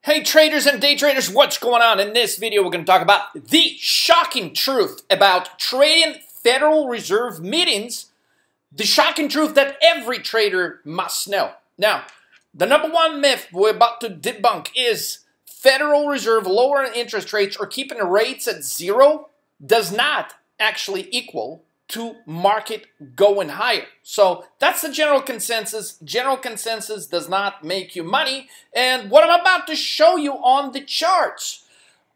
Hey traders and day traders, what's going on? In this video, we're going to talk about the shocking truth about trading Federal Reserve meetings, the shocking truth that every trader must know. Now, the number one myth we're about to debunk is Federal Reserve lowering interest rates or keeping the rates at zero does not actually equal to market going higher. So that's the general consensus. General consensus does not make you money. And what I'm about to show you on the charts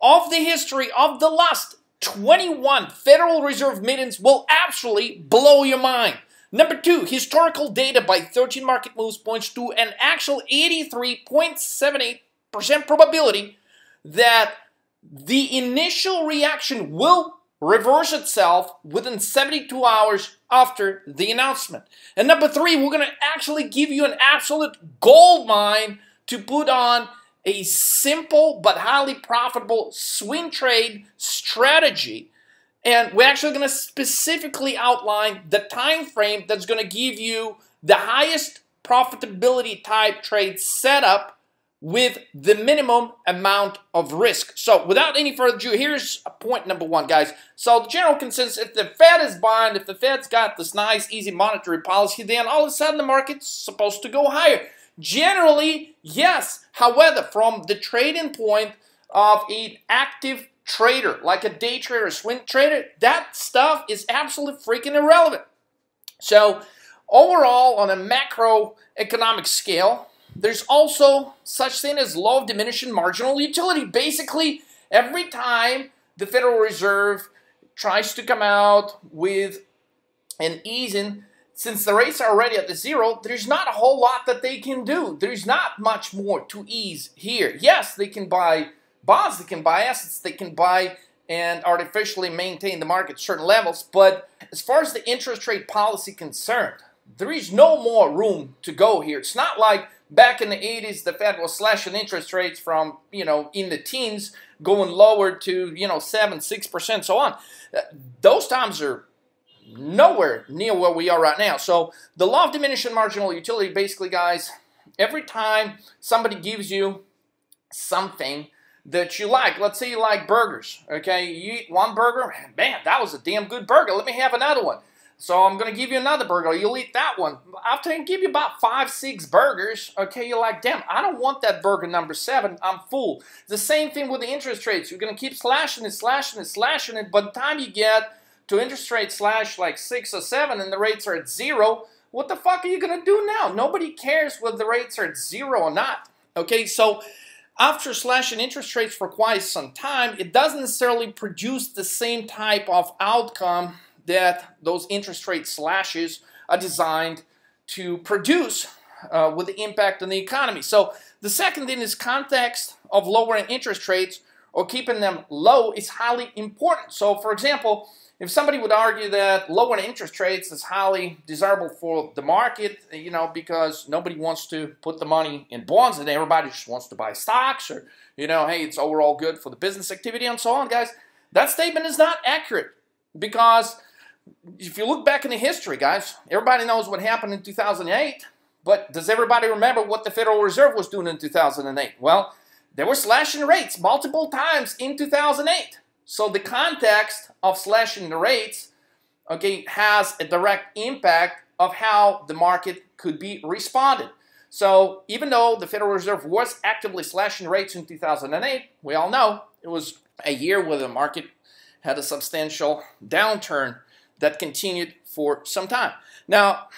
of the history of the last 21 Federal Reserve meetings will absolutely blow your mind. Number two, historical data by 13 market moves points to an actual 83.78% probability that the initial reaction will reverse itself within 72 hours after the announcement. And number three, we're going to actually give you an absolute gold mine to put on a simple but highly profitable swing trade strategy. And we're actually going to specifically outline the time frame that's going to give you the highest profitability type trade setup with the minimum amount of risk. So without any further ado, here's point number one, guys. So the general consensus, if the Fed is buying, if the Fed's got this nice, easy monetary policy, then all of a sudden the market's supposed to go higher. Generally, yes. However, from the trading point of an active trader, like a day trader, swing trader, that stuff is absolutely freaking irrelevant. So overall, on a macroeconomic scale, there's also such thing as law of diminishing marginal utility. Basically, every time the Federal Reserve tries to come out with an easing, since the rates are already at the zero, there's not a whole lot that they can do. There's not much more to ease here. Yes, they can buy bonds, they can buy assets, they can buy and artificially maintain the market at certain levels. But as far as the interest rate policy concerned, there is no more room to go here. It's not like back in the 80s, the Fed was slashing interest rates from, in the teens, going lower to, 7, 6%, so on. Those times are nowhere near where we are right now. So the law of diminishing marginal utility, basically, guys, every time somebody gives you something that you like, let's say you like burgers, okay? You eat one burger, man, that was a damn good burger. Let me have another one. So I'm going to give you another burger. You'll eat that one. After I give you about 5, 6 burgers, okay, you're like, damn, I don't want that burger number 7. I'm full. The same thing with the interest rates. You're going to keep slashing it, slashing it, slashing it. By the time you get to interest rate slash like 6 or 7 and the rates are at 0, what the fuck are you going to do now? Nobody cares whether the rates are at 0 or not. Okay, so after slashing interest rates for quite some time, it doesn't necessarily produce the same type of outcome that those interest rate slashes are designed to produce with the impact on the economy. So the second thing is context of lowering interest rates or keeping them low is highly important. So for example, if somebody would argue that lowering interest rates is highly desirable for the market, because nobody wants to put the money in bonds and everybody just wants to buy stocks, or, hey, it's overall good for the business activity and so on, guys, that statement is not accurate. Because if you look back in the history, guys, everybody knows what happened in 2008, but does everybody remember what the Federal Reserve was doing in 2008? Well, they were slashing rates multiple times in 2008. So the context of slashing the rates, okay, has a direct impact of how the market could be responded. So even though the Federal Reserve was actively slashing rates in 2008, we all know it was a year where the market had a substantial downturn that continued for some time. Now,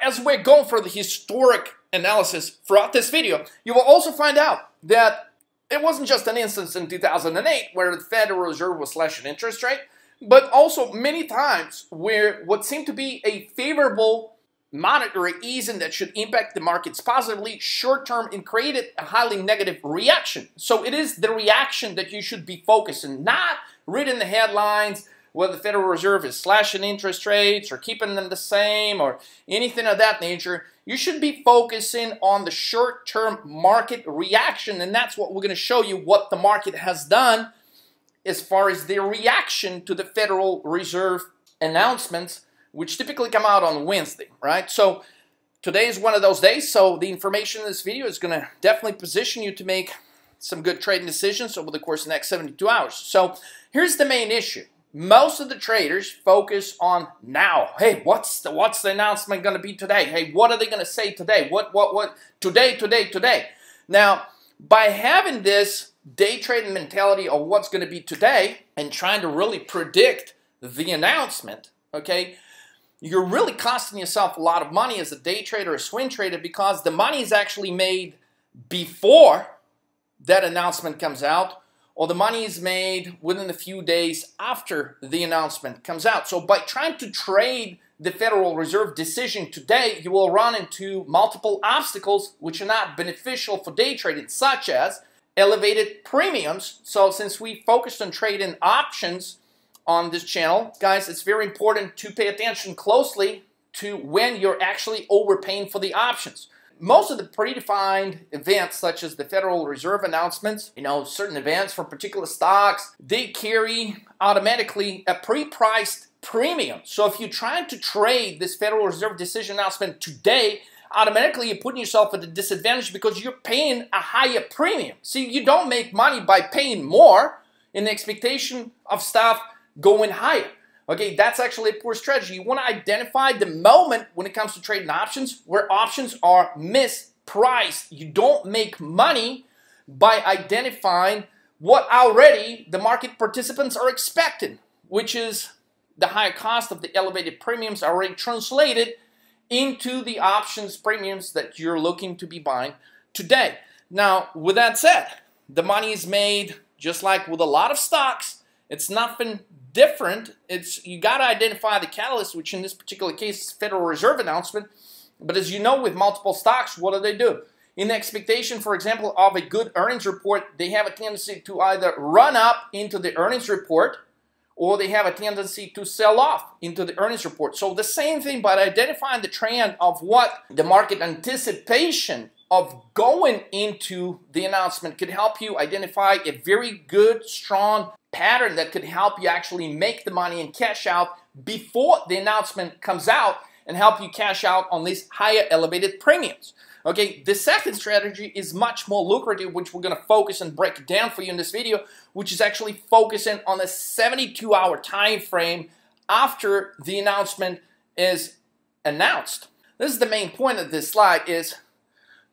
as we're going for the historic analysis throughout this video, you will also find out that it wasn't just an instance in 2008 where the Federal Reserve was slashing interest rate, but also many times where what seemed to be a favorable monetary easing that should impact the markets positively short-term and created a highly negative reaction. So it is the reaction that you should be focusing, not reading the headlines, whether the Federal Reserve is slashing interest rates or keeping them the same or anything of that nature. You should be focusing on the short-term market reaction, and that's what we're going to show you what the market has done as far as their reaction to the Federal Reserve announcements, which typically come out on Wednesday, right? So today is one of those days, so the information in this video is going to definitely position you to make some good trading decisions over the course of the next 72 hours. So here's the main issue. Most of the traders focus on now. Hey, what's the announcement going to be today? Hey, what are they going to say today? What today? Now, by having this day trading mentality of what's going to be today and trying to really predict the announcement, okay, you're really costing yourself a lot of money as a day trader or swing trader, because the money is actually made before that announcement comes out, or the money is made within a few days after the announcement comes out. So by trying to trade the Federal Reserve decision today, you will run into multiple obstacles which are not beneficial for day trading, such as elevated premiums. So since we focused on trading options on this channel, guys, it's very important to pay attention closely to when you're actually overpaying for the options. Most of the predefined events, such as the Federal Reserve announcements, certain events for particular stocks, they carry automatically a pre-priced premium. So if you're trying to trade this Federal Reserve decision announcement today, automatically you're putting yourself at a disadvantage because you're paying a higher premium. See, you don't make money by paying more in the expectation of stuff going higher. Okay, that's actually a poor strategy. You want to identify the moment when it comes to trading options where options are mispriced. You don't make money by identifying what already the market participants are expecting, which is the higher cost of the elevated premiums already translated into the options premiums that you're looking to be buying today. Now, with that said, the money is made just like with a lot of stocks. It's nothing different. You got to identify the catalyst, which in this particular case is Federal Reserve announcement. But as you know, with multiple stocks, what do? In the expectation, for example, of a good earnings report, they have a tendency to either run up into the earnings report, or they have a tendency to sell off into the earnings report. So the same thing, but identifying the trend of what the market anticipation of going into the announcement could help you identify a very good, strong pattern that could help you actually make the money and cash out before the announcement comes out, and help you cash out on these higher elevated premiums. Okay, the second strategy is much more lucrative, which we're going to focus and break down for you in this video, which is actually focusing on a 72-hour time frame after the announcement is announced. This is the main point of this slide, is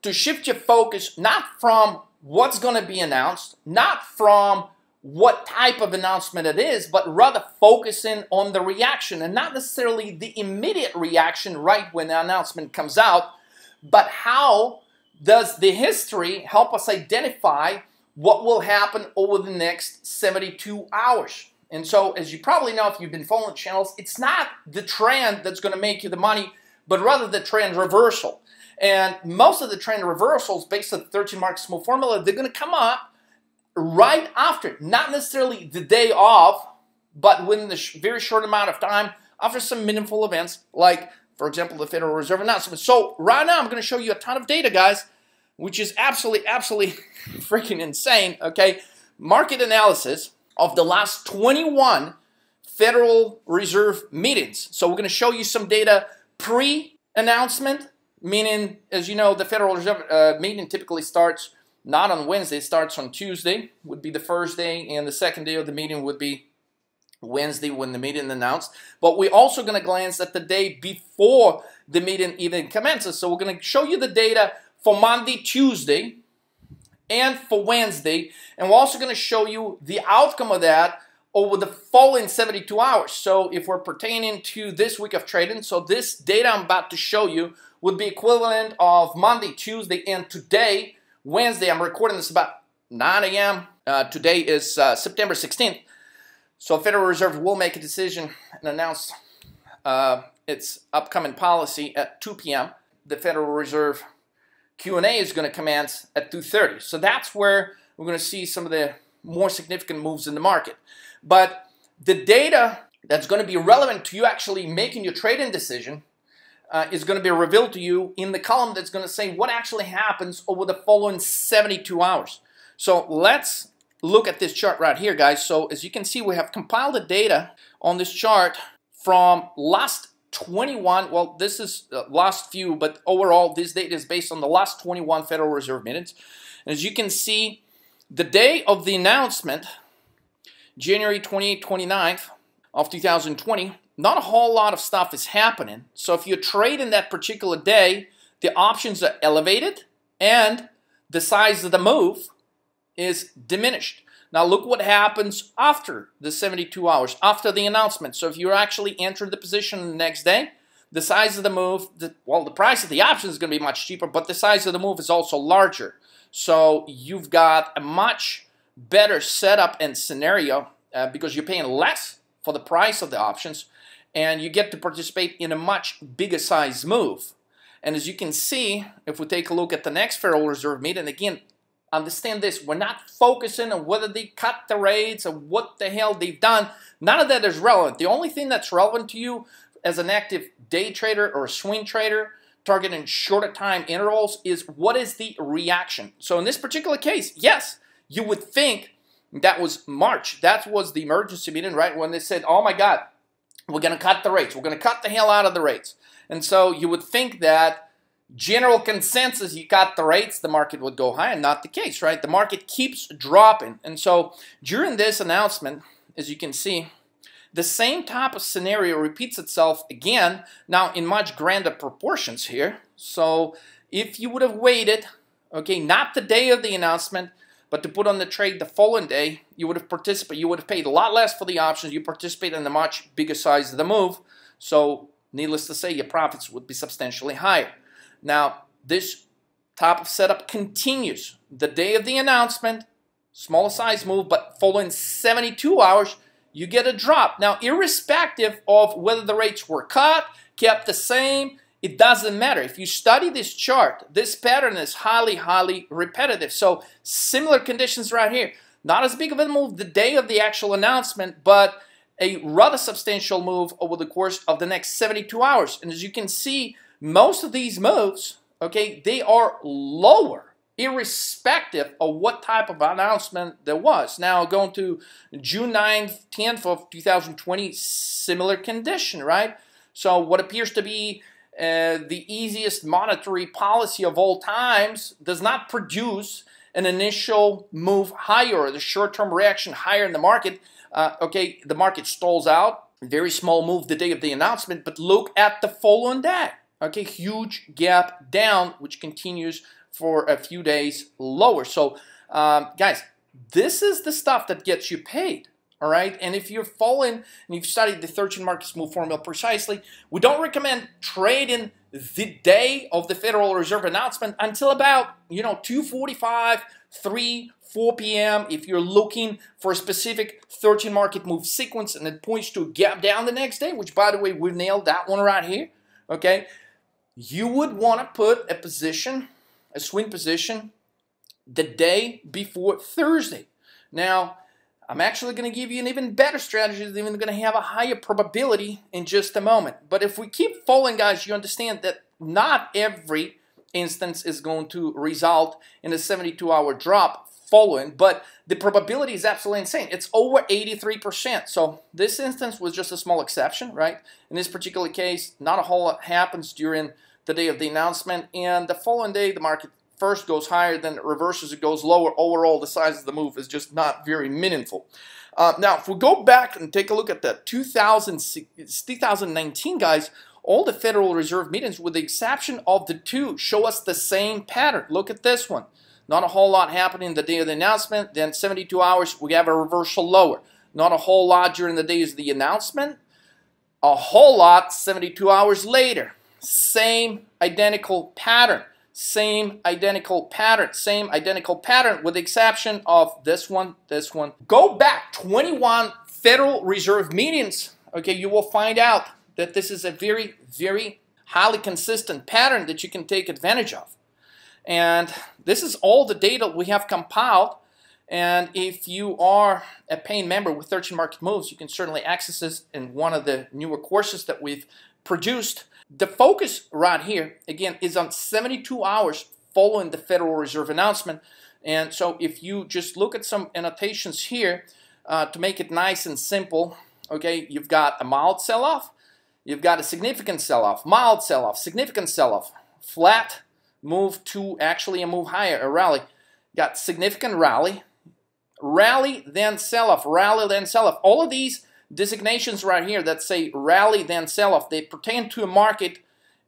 to shift your focus not from what's going to be announced, not from what type of announcement it is, but rather focusing on the reaction, and not necessarily the immediate reaction right when the announcement comes out, but how does the history help us identify what will happen over the next 72 hours. And so, as you probably know if you've been following channels, it's not the trend that's going to make you the money, but rather the trend reversal. And most of the trend reversals based on the 13 market smooth formula, they're going to come up right after, not necessarily the day of, but within the very short amount of time after some meaningful events, like, for example, the Federal Reserve announcement. So right now I'm going to show you a ton of data, guys, which is absolutely freaking insane, okay? Market analysis of the last 21 Federal Reserve meetings. So we're going to show you some data pre-announcement, meaning, as you know, the Federal Reserve meeting typically starts not on Wednesday, it starts on Tuesday, would be the first day, and the second day of the meeting would be Wednesday when the meeting announced. But we're also going to glance at the day before the meeting even commences. So we're going to show you the data for Monday, Tuesday, and for Wednesday. And we're also going to show you the outcome of that over the following 72 hours. So if we're pertaining to this week of trading, so this data I'm about to show you would be equivalent of Monday, Tuesday, and today, Wednesday. I'm recording this about 9 a.m. Today is September 16th. So Federal Reserve will make a decision and announce its upcoming policy at 2 p.m. The Federal Reserve Q&A is going to commence at 2:30. So that's where we're going to see some of the more significant moves in the market. But the data that's going to be relevant to you actually making your trading decision is going to be revealed to you in the column that's going to say what actually happens over the following 72 hours. So let's look at this chart right here, guys. So as you can see, we have compiled the data on this chart from last 21, well, this is last few, but overall this data is based on the last 21 Federal Reserve meetings. And as you can see, the day of the announcement, January 28th, 29th of 2020, not a whole lot of stuff is happening. So if you trade in that particular day, the options are elevated and the size of the move is diminished. Now look what happens after the 72 hours, after the announcement. So if you actually enter the position the next day, the size of the move, well, the price of the option is going to be much cheaper, but the size of the move is also larger. So you've got a much better setup and scenario because you're paying less for the price of the options, and you get to participate in a much bigger size move. And as you can see, if we take a look at the next Federal Reserve meeting, again, understand this, we're not focusing on whether they cut the rates or what the hell they've done. None of that is relevant. The only thing that's relevant to you as an active day trader or a swing trader targeting shorter time intervals is what is the reaction. So in this particular case, yes, you would think that was March. That was the emergency meeting, right? When they said, oh my God, we're going to cut the rates. We're going to cut the hell out of the rates. And so you would think that general consensus, you cut the rates, the market would go higher. Not the case, right? The market keeps dropping. And so during this announcement, as you can see, the same type of scenario repeats itself again, now in much grander proportions here. So if you would have waited, okay, not the day of the announcement, but to put on the trade the following day, you would have participated. You would have paid a lot less for the options. You participate in the much bigger size of the move. So needless to say, your profits would be substantially higher. Now, this type of setup continues. The day of the announcement, smaller size move, but following 72 hours, you get a drop. Now, irrespective of whether the rates were cut, kept the same, it doesn't matter. If you study this chart, this pattern is highly, highly repetitive. So similar conditions right here. Not as big of a move the day of the actual announcement, but a rather substantial move over the course of the next 72 hours. And as you can see, most of these moves, okay, they are lower, irrespective of what type of announcement there was. Now, going to June 9th, 10th of 2020, similar condition, right? So what appears to be the easiest monetary policy of all times does not produce an initial move higher, or the short-term reaction higher in the market. Okay, the market stalls out, very small move the day of the announcement, but look at the following day. Okay, huge gap down, which continues for a few days lower. So, guys, this is the stuff that gets you paid. All right, and if you're following and you've studied the 13 markets move formula precisely, we don't recommend trading the day of the Federal Reserve announcement until about 2:45, 3, 4 p.m. If you're looking for a specific 13 market move sequence and it points to a gap down the next day, which by the way we nailed that one right here. Okay, you would want to put a position, a swing position, the day before Thursday. Now, I'm actually going to give you an even better strategy that's even going to have a higher probability in just a moment. But if we keep following, guys, you understand that not every instance is going to result in a 72-hour drop following, but the probability is absolutely insane. It's over 83%. So this instance was just a small exception, right? In this particular case, not a whole lot happens during the day of the announcement, and the following day, the market first goes higher, then it reverses, it goes lower. Overall, the size of the move is just not very meaningful. Now, if we go back and take a look at the 2019, guys, all the Federal Reserve meetings, with the exception of the two, show us the same pattern. Look at this one. Not a whole lot happening the day of the announcement. Then 72 hours, we have a reversal lower. Not a whole lot during the days of the announcement. A whole lot 72 hours later. Same identical pattern. Same identical pattern, with the exception of this one, this one. Go back 21 Federal Reserve meetings, okay, you will find out that this is a very, very highly consistent pattern that you can take advantage of. And this is all the data we have compiled. And if you are a paying member with 13 Market Moves, you can certainly access this in one of the newer courses that we've produced. The focus right here, again, is on 72 hours following the Federal Reserve announcement. And so if you just look at some annotations here to make it nice and simple, okay, you've got a mild sell-off, you've got a significant sell-off, mild sell-off, significant sell-off, flat move to actually a move higher, a rally. You got significant rally, rally, then sell-off, rally, then sell-off. All of these designations right here that say rally, then sell-off, they pertain to a market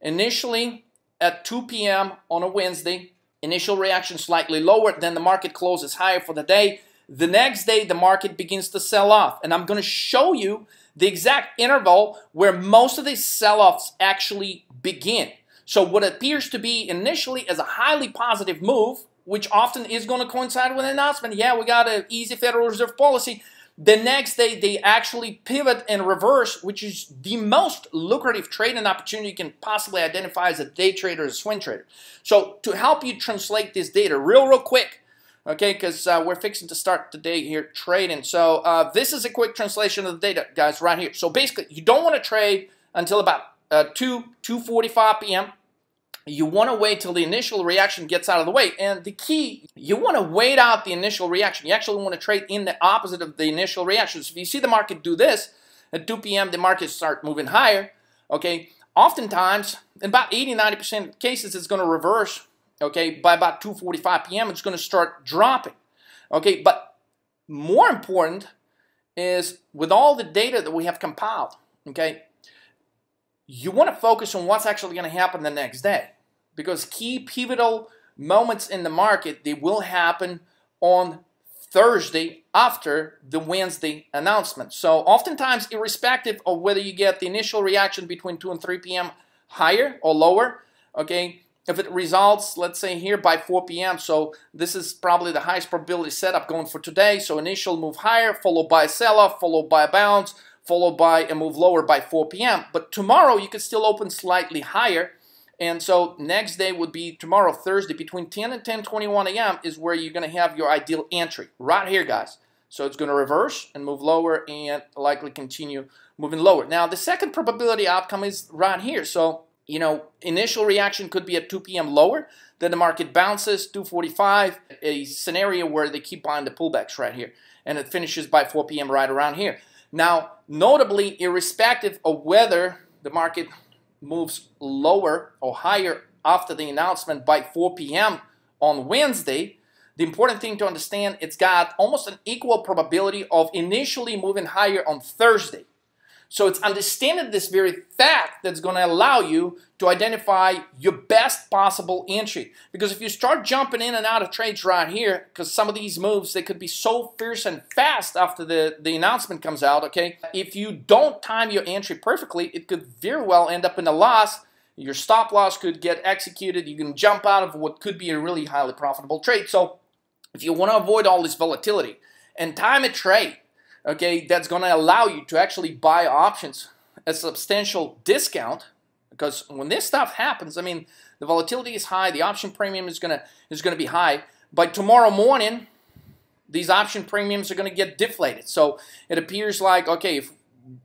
initially at 2 p.m. on a Wednesday. Initial reaction slightly lower, then the market closes higher for the day. The next day, the market begins to sell off. And I'm going to show you the exact interval where most of these sell-offs actually begin. So what appears to be initially as a highly positive move, which often is going to coincide with an announcement, yeah, we got an easy Federal Reserve policy. The next day, they actually pivot and reverse, which is the most lucrative trading opportunity you can possibly identify as a day trader or a swing trader. So to help you translate this data real quick, okay, because we're fixing to start the day here trading. So this is a quick translation of the data, guys, right here. So basically, you don't want to trade until about 2:45 p.m. You want to wait till the initial reaction gets out of the way. And the key, you want to wait out the initial reaction. You actually want to trade in the opposite of the initial reaction. So if you see the market do this, at 2 p.m. the market start moving higher, okay? Oftentimes, in about 80–90% of cases, it's going to reverse, okay? By about 2:45 p.m., it's going to start dropping, okay? But more important is with all the data that we have compiled, okay? You want to focus on what's actually going to happen the next day. Because key pivotal moments in the market, they will happen on Thursday after the Wednesday announcement. So oftentimes, irrespective of whether you get the initial reaction between 2 and 3 p.m. higher or lower, okay, if it results, let's say here by 4 p.m., so this is probably the highest probability setup going for today. So initial move higher, followed by a sell-off, followed by a bounce, followed by a move lower by 4 p.m. But tomorrow, you could still open slightly higher. And so next day would be tomorrow, Thursday, between 10 and 10:21 a.m. is where you're going to have your ideal entry. Right here, guys. So it's going to reverse and move lower and likely continue moving lower. Now, the second probability outcome is right here. So, you know, initial reaction could be at 2 p.m. lower. Then the market bounces, 2:45, a scenario where they keep buying the pullbacks right here. And it finishes by 4 p.m. right around here. Now, notably, irrespective of whether the market moves lower or higher after the announcement by 4 p.m. on Wednesday, the important thing to understand, it's got almost an equal probability of initially moving higher on Thursday. So it's understanding this very fact that's going to allow you to identify your best possible entry. Because if you start jumping in and out of trades right here, because some of these moves, they could be so fierce and fast after the announcement comes out, okay? If you don't time your entry perfectly, it could very well end up in a loss. Your stop loss could get executed. You can jump out of what could be a really highly profitable trade. So if you want to avoid all this volatility and time a trade, okay, that's going to allow you to actually buy options at a substantial discount, because when this stuff happens, I mean, the volatility is high, the option premium is going to be high. By tomorrow morning, these option premiums are going to get deflated. So it appears like, okay, if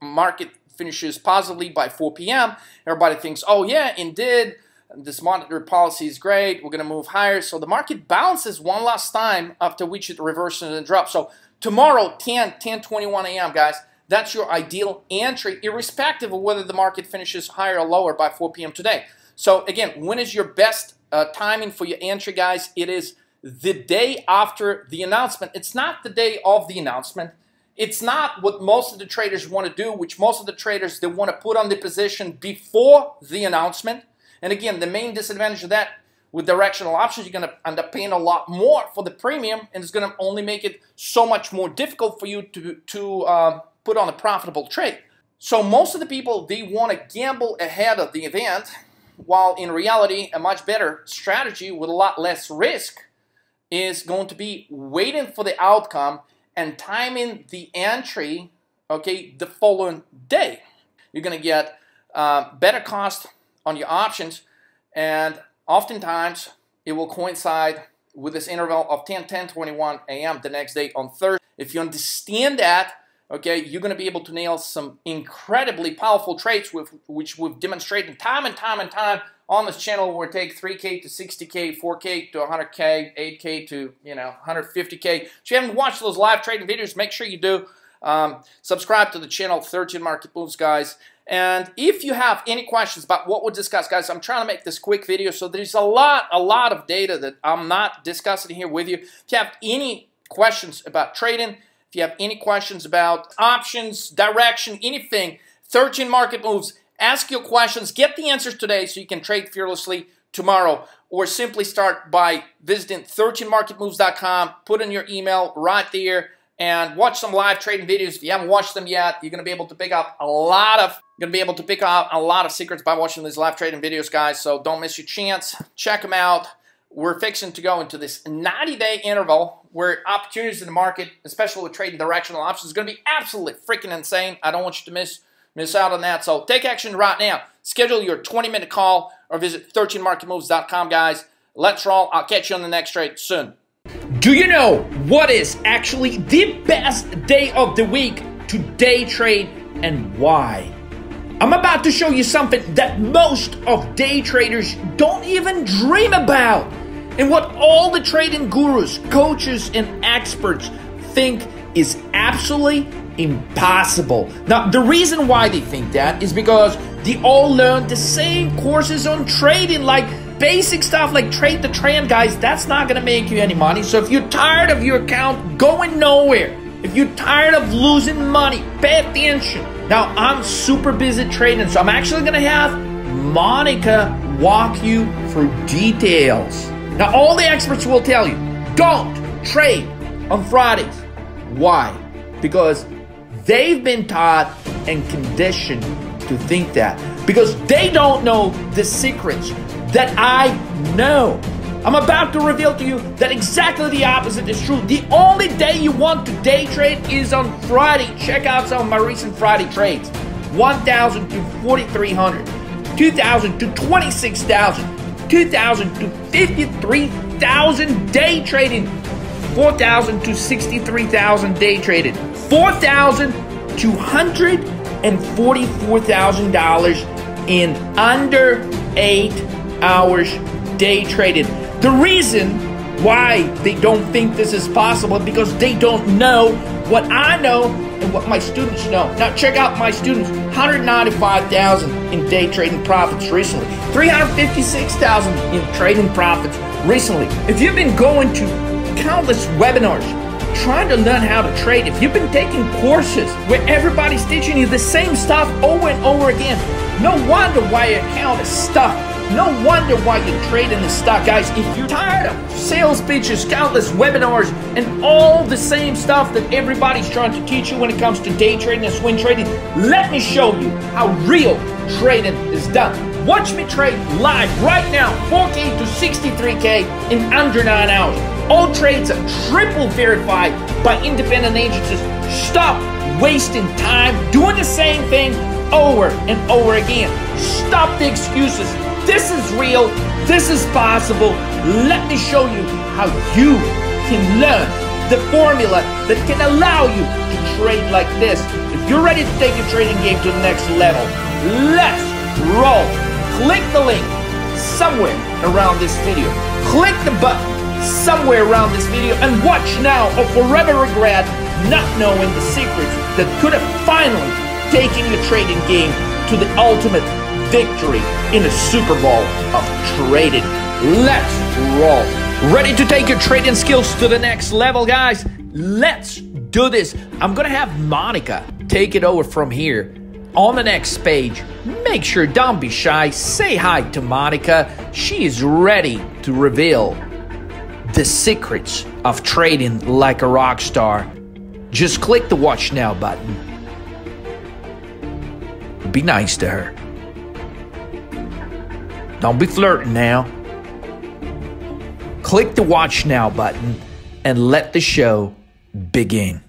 market finishes positively by 4 p.m., everybody thinks, oh yeah, indeed, this monetary policy is great, we're going to move higher. So the market bounces one last time, after which it reverses and drops. So tomorrow, 10:21 a.m., guys, that's your ideal entry, irrespective of whether the market finishes higher or lower by 4 p.m. today. So again, when is your best timing for your entry, guys? It is the day after the announcement. It's not the day of the announcement. It's not what most of the traders want to do, which most of the traders, they want to put on the position before the announcement. And again, the main disadvantage of that, with directional options, you're going to end up paying a lot more for the premium, and it's going to only make it so much more difficult for you to put on a profitable trade. So most of the people, they want to gamble ahead of the event, while in reality, a much better strategy with a lot less risk is going to be waiting for the outcome and timing the entry, okay, the following day. You're going to get better cost on your options, and oftentimes it will coincide with this interval of 10:21 a.m. the next day on Thursday. If you understand that, okay, you're going to be able to nail some incredibly powerful trades which we've demonstrated time and time on this channel, where we take 3K to 60K, 4K to 100K, 8K to 150K. If you haven't watched those live trading videos, make sure you do. Subscribe to the channel, 13 Market Moves, guys. And if you have any questions about what we discussed, guys, I'm trying to make this quick video, so there's a lot of data that I'm not discussing here with you. If you have any questions about trading, if you have any questions about options, direction, anything, 13 market moves, ask your questions, get the answers today so you can trade fearlessly tomorrow, or simply start by visiting 13marketmoves.com, put in your email right there, and watch some live trading videos. If you haven't watched them yet, you're going to be able to pick up a lot of secrets by watching these live trading videos, guys. So don't miss your chance. Check them out. We're fixing to go into this 90-day interval where opportunities in the market, especially with trading directional options, is going to be absolutely freaking insane. I don't want you to miss out on that. So take action right now. Schedule your 20-minute call or visit 13marketmoves.com, guys. Let's roll. I'll catch you on the next trade soon. Do you know what is actually the best day of the week to day trade and why? I'm about to show you something that most of day traders don't even dream about, and what all the trading gurus, coaches, and experts think is absolutely impossible. Now, the reason why they think that is because they all learned the same courses on trading, like basic stuff like trade the trend, guys. That's not gonna make you any money. So if you're tired of your account going nowhere, if you're tired of losing money, pay attention. Now, I'm super busy trading, so I'm actually gonna have Monica walk you through details. Now, all the experts will tell you, don't trade on Fridays. Why? Because they've been taught and conditioned to think that. Because they don't know the secrets that I know. I'm about to reveal to you that exactly the opposite is true. The only day you want to day trade is on Friday. Check out some of my recent Friday trades. 1,000 to 4,300, 2,000 to 26,000, 2,000 to 53,000 day trading, 4,000 to 63,000 day traded, 4,000 to $144,000 in under 8 hours day traded. The reason why they don't think this is possible is because they don't know what I know and what my students know. Now check out my students, 195,000 in day trading profits recently, 356,000 in trading profits recently. If you've been going to countless webinars trying to learn how to trade, if you've been taking courses where everybody's teaching you the same stuff over and over again, no wonder why your account is stuck. No wonder why you're trading this stock, guys. If you're tired of sales pitches, countless webinars, and all the same stuff that everybody's trying to teach you when it comes to day trading and swing trading, let me show you how real trading is done. Watch me trade live right now, 4K to 63K in under 9 hours. All trades are triple verified by independent agencies. Stop wasting time doing the same thing over and over again. Stop the excuses. This is real. This is possible. Let me show you how you can learn the formula that can allow you to trade like this. If you're ready to take your trading game to the next level, let's roll. Click the link somewhere around this video. Click the button somewhere around this video and watch now or forever regret not knowing the secrets that could have finally taken your trading game to the ultimate victory in a Super Bowl of trading. Let's roll. Ready to take your trading skills to the next level, guys? Let's do this. I'm gonna have Monica take it over from here. On the next page, make sure, don't be shy, say hi to Monica. She is ready to reveal the secrets of trading like a rock star. Just click the watch now button. Be nice to her. Don't be flirting now. Click the watch now button and let the show begin.